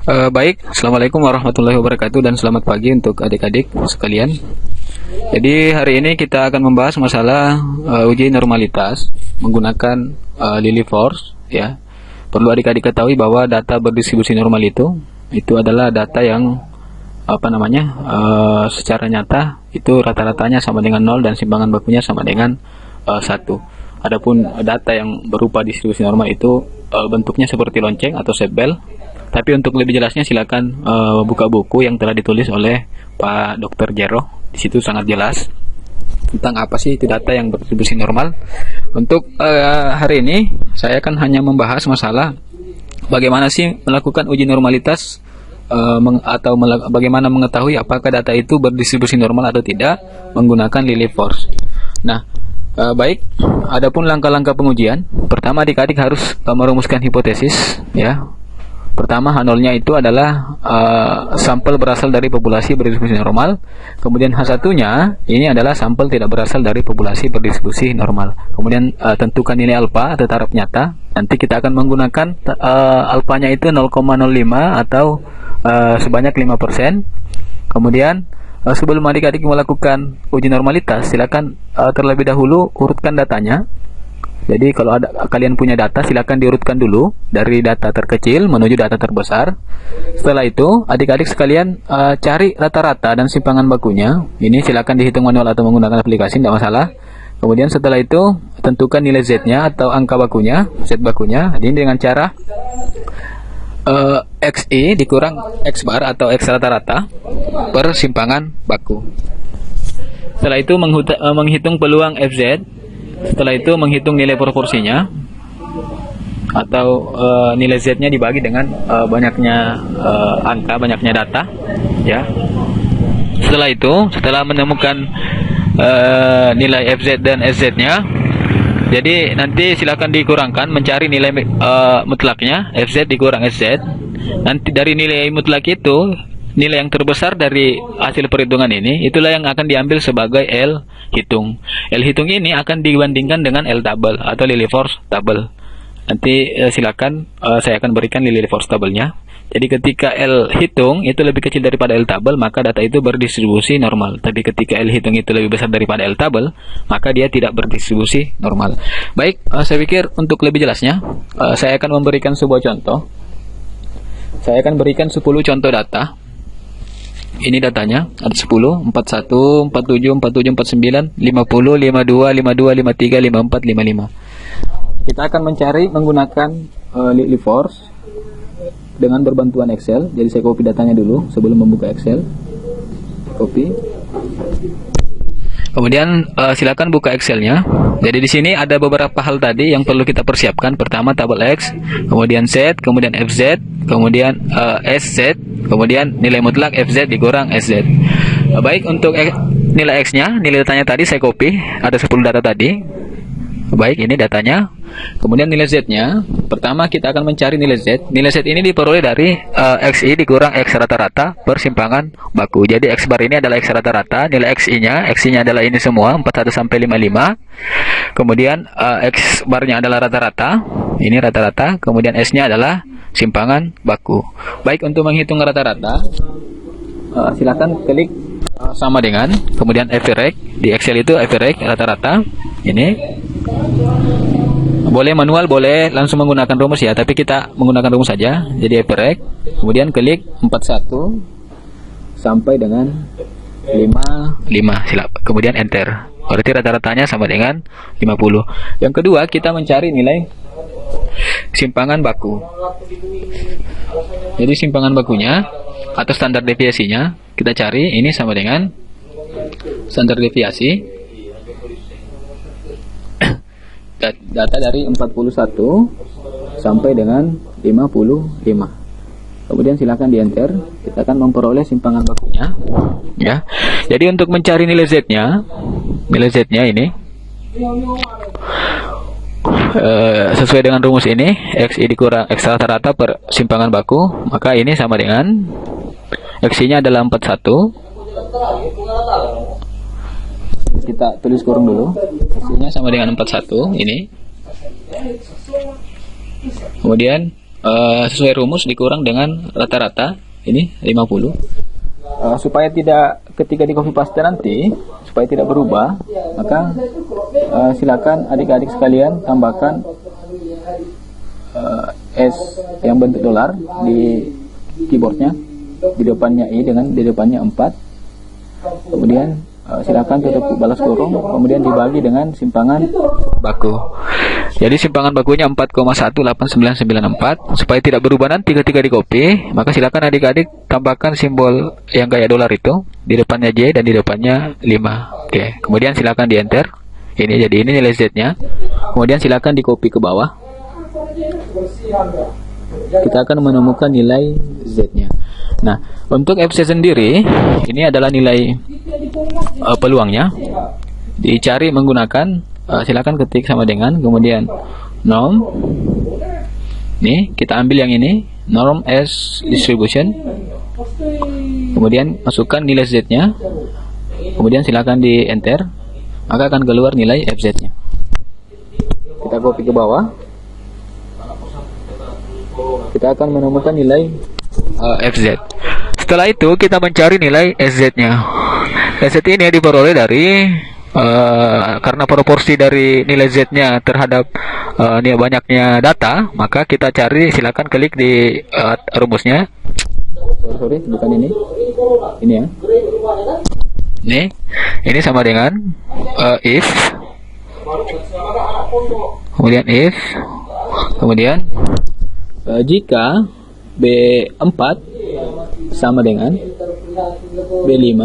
Baik, Assalamualaikum warahmatullahi wabarakatuh dan selamat pagi untuk adik-adik sekalian. Jadi hari ini kita akan membahas masalah uji normalitas menggunakan Lilly Force ya. Perlu adik-adik ketahui bahwa data berdistribusi normal itu adalah data yang secara nyata itu rata-ratanya sama dengan 0 dan simpangan bakunya sama dengan 1. Adapun data yang berupa distribusi normal itu bentuknya seperti lonceng atau setbel. Tapi untuk lebih jelasnya silakan buka buku yang telah ditulis oleh Pak Dr. Jero. Di situ sangat jelas tentang apa sih itu data yang berdistribusi normal. Untuk hari ini saya akan hanya membahas masalah bagaimana sih melakukan uji normalitas bagaimana mengetahui apakah data itu berdistribusi normal atau tidak menggunakan Lilly Force. Nah, baik, adapun langkah-langkah pengujian, pertama adik-adik harus merumuskan hipotesis ya. Pertama, H0-nya itu adalah sampel berasal dari populasi berdistribusi normal. Kemudian H1-nya ini adalah sampel tidak berasal dari populasi berdistribusi normal. Kemudian tentukan nilai alfa atau taraf nyata. Nanti kita akan menggunakan alfanya itu 0,05 atau sebanyak 5%. Kemudian sebelum adik-adik melakukan uji normalitas, silakan terlebih dahulu urutkan datanya. Jadi kalau kalian punya data, silakan diurutkan dulu dari data terkecil menuju data terbesar. Setelah itu, adik-adik sekalian cari rata-rata dan simpangan bakunya. Ini silakan dihitung manual atau menggunakan aplikasi, tidak masalah. Kemudian setelah itu, tentukan nilai Z-nya atau angka bakunya, Z bakunya. Ini dengan cara XI dikurang X bar atau X rata-rata per simpangan baku. Setelah itu menghitung peluang FZ. Setelah itu menghitung nilai proporsinya atau nilai Z-nya dibagi dengan banyaknya angka, banyaknya data ya. Setelah itu, setelah menemukan nilai FZ dan SZ-nya, jadi nanti silakan dikurangkan mencari nilai mutlaknya, FZ dikurang SZ. Nanti dari nilai mutlak itu, nilai yang terbesar dari hasil perhitungan ini itulah yang akan diambil sebagai L hitung. L hitung ini akan dibandingkan dengan L tabel atau Lilly Force tabel. Nanti silakan saya akan berikan Lilly Force tabelnya. Jadi ketika L hitung itu lebih kecil daripada L tabel, maka data itu berdistribusi normal. Tapi ketika L hitung itu lebih besar daripada L tabel, maka dia tidak berdistribusi normal. Baik, saya pikir untuk lebih jelasnya saya akan memberikan sebuah contoh. Saya akan berikan 10 contoh data. Ini datanya, ada 10, 41, 47, 47, 49, 50, 52, 52, 53, 54, 55. Kita akan mencari menggunakan Lilly Force dengan berbantuan Excel. Jadi saya copy datanya dulu sebelum membuka Excel. Copy. Kemudian silakan buka Excelnya. Jadi di sini ada beberapa hal tadi yang perlu kita persiapkan. Pertama tabel X, kemudian Z, kemudian FZ, kemudian SZ, kemudian nilai mutlak FZ dikurang SZ. Baik, untuk nilai X-nya, nilai datanya tadi saya copy, ada 10 data tadi. Baik, ini datanya. Kemudian nilai Z-nya, pertama kita akan mencari nilai Z. Nilai Z ini diperoleh dari XI dikurang X rata-rata per simpangan baku. Jadi X bar ini adalah X rata-rata, nilai XI-nya adalah ini semua 41 sampai 55. Kemudian X barnya adalah rata-rata, ini rata-rata. Kemudian S-nya adalah simpangan baku. Baik, untuk menghitung rata-rata, silakan klik sama dengan, kemudian average. Di Excel itu average rata-rata. Ini boleh manual, boleh langsung menggunakan rumus ya, tapi kita menggunakan rumus saja. Jadi average, kemudian klik 41 sampai dengan 55, kemudian enter. Berarti rata-ratanya sama dengan 50. Yang kedua, kita mencari nilai simpangan baku. Jadi simpangan bakunya atau standar deviasinya kita cari, ini sama dengan standar deviasi data dari 41 sampai dengan 55. Kemudian silakan di enter. Kita akan memperoleh simpangan bakunya ya. Jadi untuk mencari nilai Z-nya ini sesuai dengan rumus ini, XI dikurang X rata-rata per simpangan baku, maka ini sama dengan XI-nya adalah 41. Kita tulis kurung dulu. XI-nya sama dengan 41 ini. Kemudian sesuai rumus dikurang dengan rata-rata ini 50. Supaya tidak ketika di copy paste nanti supaya tidak berubah, maka silakan adik-adik sekalian tambahkan S yang bentuk dolar di keyboardnya, di depannya I dengan di depannya 4. Kemudian silakan tutup balas kurung, kemudian dibagi dengan simpangan baku. Jadi simpangan bakunya 4,18994. Supaya tidak berubah nanti ketika di copy, maka silakan adik-adik tambahkan simbol yang kayak dolar itu di depannya J dan di depannya 5. Oke, kemudian silakan di enter. Ini jadi ini nilai Z-nya. Kemudian silakan di copy ke bawah. Kita akan menemukan nilai Z-nya. Nah, untuk FC sendiri, ini adalah nilai peluangnya. Dicari menggunakan, silakan ketik sama dengan, kemudian norm. Nih, kita ambil yang ini, norm as distribution. Kemudian masukkan nilai Z-nya. Kemudian silakan di enter, maka akan keluar nilai FZ-nya. Kita copy ke bawah. Kita akan menemukan nilai FZ. Setelah itu kita mencari nilai SZ-nya. SZ ini diperoleh dari karena proporsi dari nilai Z-nya terhadap banyaknya data, maka kita cari, silakan klik di rumusnya. Sorry, bukan ini. Ini ya. Ini sama dengan if, kemudian jika B4 sama dengan B5,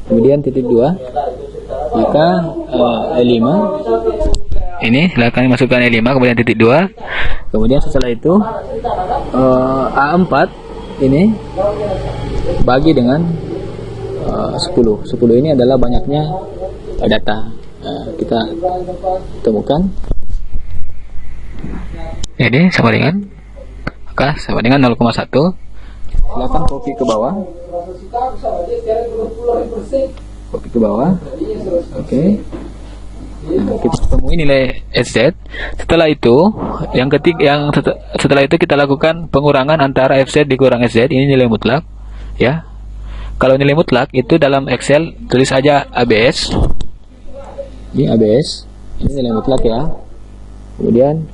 kemudian titik 2, maka E5. Ini silakan masukkan E5, kemudian titik 2. Kemudian setelah itu A4 ini bagi dengan 10. 10 ini adalah banyaknya data. Kita temukan. Ini sama dengan, maka sama dengan 0,1. Silakan copy ke bawah. Copy ke bawah. Oke. Kita temui nilai SZ. Setelah itu, setelah itu kita lakukan pengurangan antara FZ dikurang SZ. Ini nilai mutlak, ya. Kalau nilai mutlak itu dalam Excel tulis aja ABS. Ini ABS. Ini nilai mutlak ya. Kemudian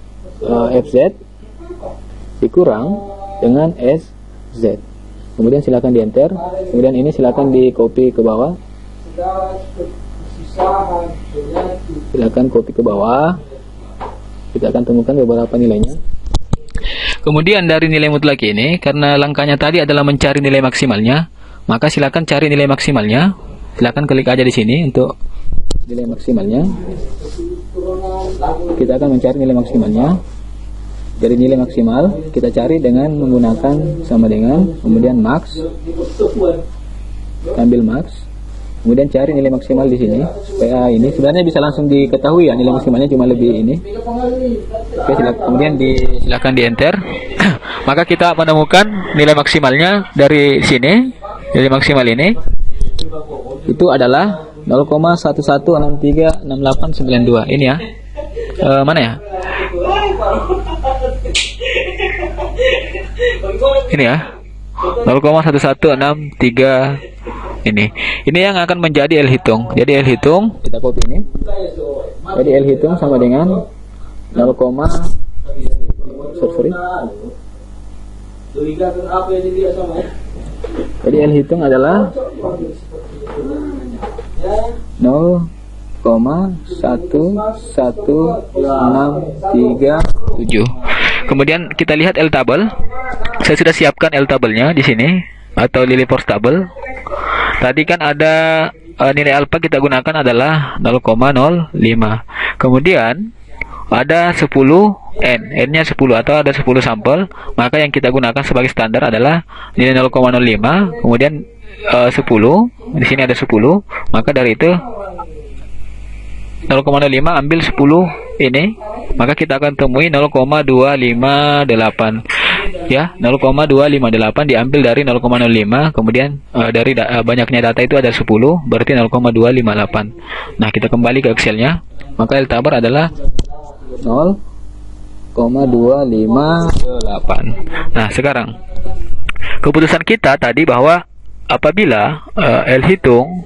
FZ dikurang dengan SZ. Kemudian silakan di enter. Kemudian ini silakan di copy ke bawah. Silakan copy ke bawah. Kita akan temukan beberapa nilainya. Kemudian dari nilai mutlak ini, karena langkahnya tadi adalah mencari nilai maksimalnya, maka silakan cari nilai maksimalnya. Silakan klik aja di sini untuk nilai maksimalnya. Kita akan mencari nilai maksimalnya. Dari nilai maksimal kita cari dengan menggunakan sama dengan, kemudian max, ambil max, kemudian cari nilai maksimal di sini. Supaya ini sebenarnya bisa langsung diketahui ya, nilai maksimalnya cuma lebih ini. Oke, kemudian silakan di enter. Maka kita menemukan nilai maksimalnya dari sini. Nilai maksimal ini itu adalah 0,11636892. Ini ya. Mana ya? Ini ya. 0,1163 ini. Ini yang akan menjadi L hitung. Jadi L hitung kita copy ini. Jadi L hitung sama dengan 0, sorry. Jadi L hitung adalah 0,11637. Kemudian kita lihat L table. Saya sudah siapkan L tabelnya di sini atau Lily Force table. Tadi kan ada nilai alfa kita gunakan adalah 0,05. Kemudian ada 10 N-nya 10 atau ada 10 sampel, maka yang kita gunakan sebagai standar adalah nilai 0,05, kemudian 10, di sini ada 10, maka dari itu 0,05 ambil 10 ini, maka kita akan temui 0,258 ya, 0,258 diambil dari 0,05, kemudian dari banyaknya data itu ada 10, berarti 0,258. Nah, kita kembali ke Excelnya, maka L tabar adalah 0,258 0,258. Nah, sekarang keputusan kita tadi bahwa apabila L hitung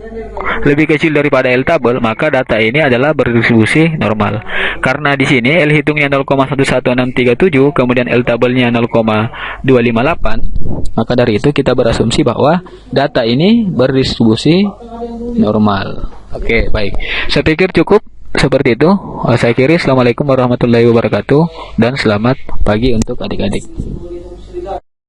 lebih kecil daripada L tabel, maka data ini adalah berdistribusi normal. Karena di sini L hitungnya 0,11637, kemudian L tabelnya 0,258, maka dari itu kita berasumsi bahwa data ini berdistribusi normal. Oke, baik. Saya pikir cukup seperti itu. Saya kira Assalamualaikum warahmatullahi wabarakatuh dan selamat pagi untuk adik-adik.